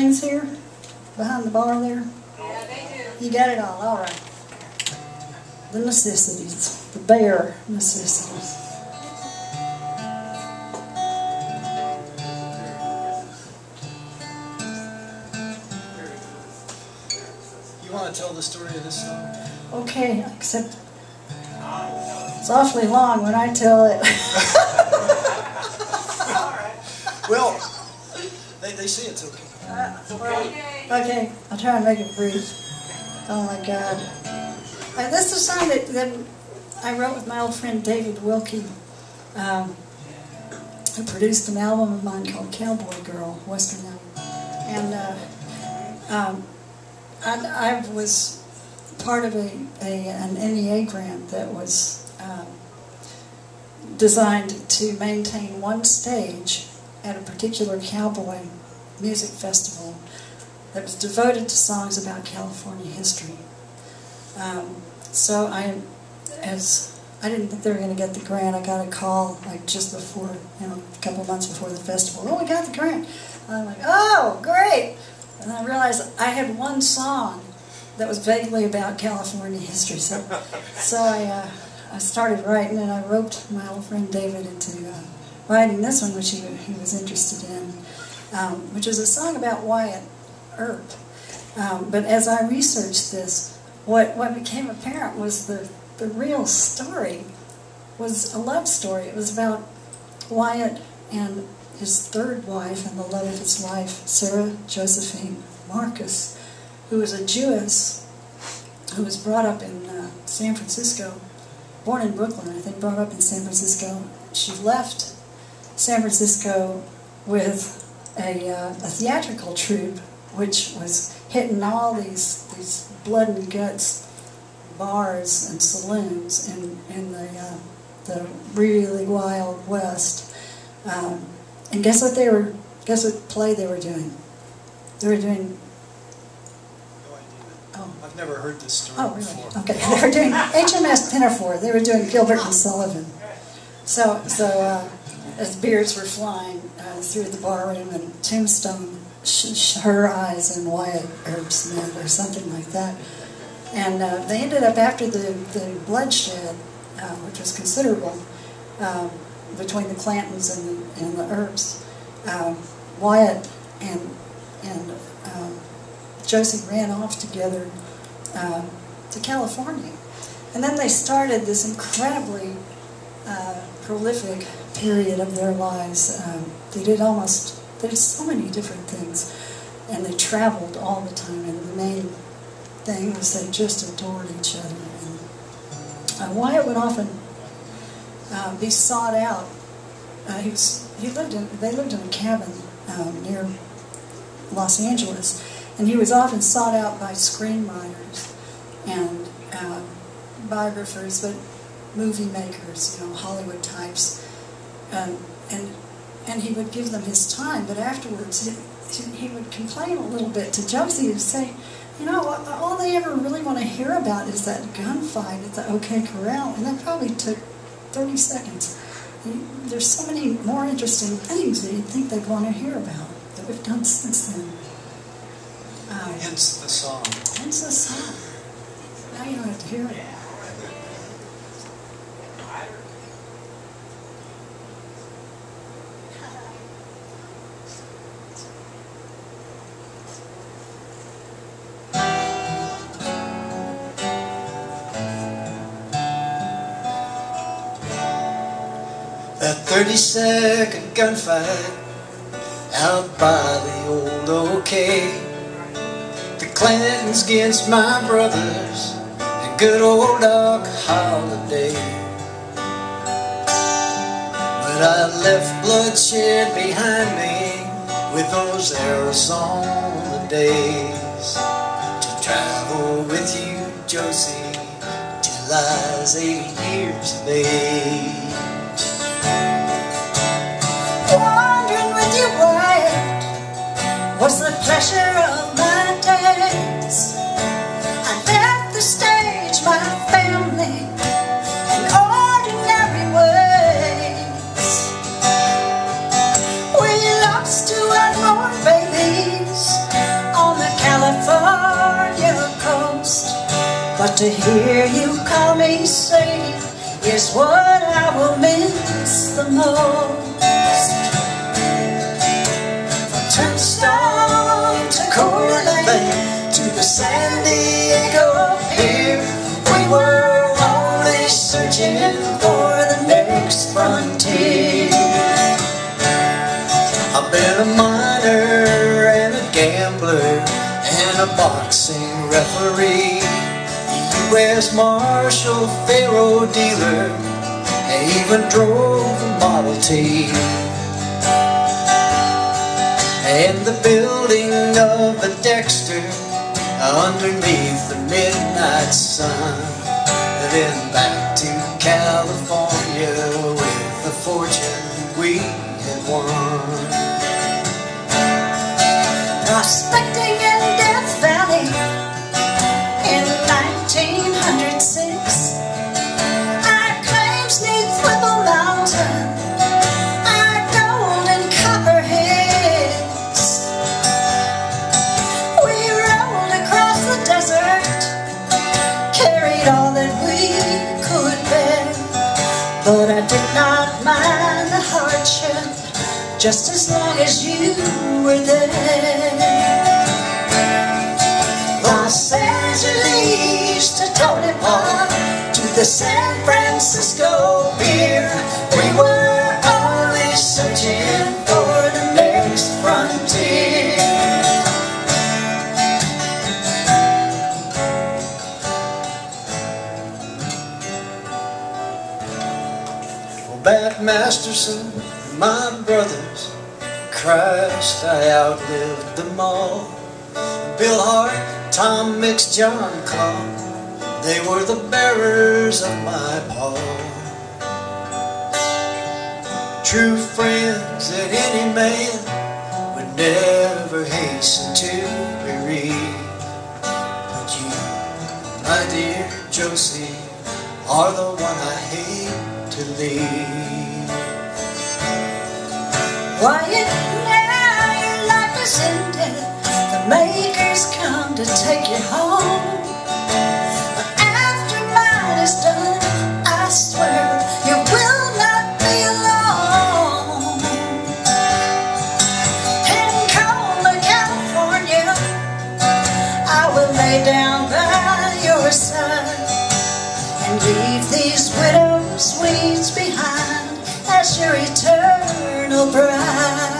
things here? Behind the bar there? Yeah, they do. You got it all right. The necessities, the bare necessities. You want to tell the story of this song? Okay, except it's awfully long when I tell it. Well, they say it's okay. Okay, I'll try and make it brief. Oh my God. This is a song that I wrote with my old friend David Wilkie, who produced an album of mine called Cowboy Girl, Western album. And I was part of an NEA grant that was designed to maintain one stage at a particular cowboy music festival that was devoted to songs about California history. So I didn't think they were going to get the grant. I got a call like just before, a couple of months before the festival. Oh, we got the grant. And I'm like, oh, great. And I realized I had one song that was vaguely about California history. So I started writing, and I roped my old friend David into writing this one, which he was interested in, which is a song about Wyatt Earp. But as I researched this, what became apparent was the real story was a love story. It was about Wyatt and his third wife and the love of his life, Sarah Josephine Marcus, who was a Jewess who was brought up in San Francisco, born in Brooklyn, I think, brought up in San Francisco. She left San Francisco with a theatrical troupe, which was hitting all these blood and guts bars and saloons in the really wild West. And guess what play they were doing? They were doing. No idea. Oh. I've never heard this story before. Okay, they were doing HMS Pinafore. They were doing Gilbert and Sullivan. So as beards were flying through the barroom, and Tombstone, her eyes and Wyatt Earp's met, or something like that. And they ended up, after the bloodshed, which was considerable, between the Clantons and the Earps, Wyatt and Josie ran off together to California. And then they started this incredibly prolific period of their lives. They did so many different things, and they traveled all the time, and the main thing was they just adored each other. And Wyatt would often be sought out. They lived in a cabin near Los Angeles, and he was often sought out by screenwriters and biographers, but movie makers, Hollywood types, and he would give them his time. But afterwards, he would complain a little bit to Josie and say, all they ever really want to hear about is that gunfight at the OK Corral, and that probably took 30 seconds. There's so many more interesting things that you'd think they'd want to hear about that we've done since then. Hence the song. Hence the song. Now you don't have to hear it. That 30-second gunfight out by the old OK. The Clantons against my brothers and good old Doc Holliday. But I left bloodshed behind me with those Arizona days, to travel with you, Josie, till I was 80 years of age. Wandering with you, Wyatt, was the pleasure of my days. I left the stage, my family, in ordinary ways. We lost 2 unborn babies to hear you call me Sadie is what I will miss the most. From Tombstone to Coeur d'Alene to the San Diego Pier, we were only searching for the next frontier. I've been a miner and a gambler and a boxing referee, U.S. Marshal, Faro dealer, and even drove a Model T. And the building of the Dexter underneath the midnight sun, then back to California with the fortune we had won. Prospecting in Death Valley in 1906, our claims 'neath Whipple Mountain, our gold and copper hits. We rolled across the desert, carried all that we could bear, but I did not mind the hardship, just as long as you were there. Los Angeles to Tony Park to the San Francisco Pier, we were only searching for the next frontier. Well, Bat Masterson, my brothers, Christ, I outlived them all. Bill Hart, Tom Mix, John Claw, they were the bearers of my paw. True friends that any man would never hasten to bereave. But you, my dear Josie, are the one I hate to leave. Wyatt, now your life is ended, the Maker's come to take you home. But after mine is done, I swear you will not be alone. In Colma, California, I will lay down by your side and leave these widow's weeds behind as your eternal bride.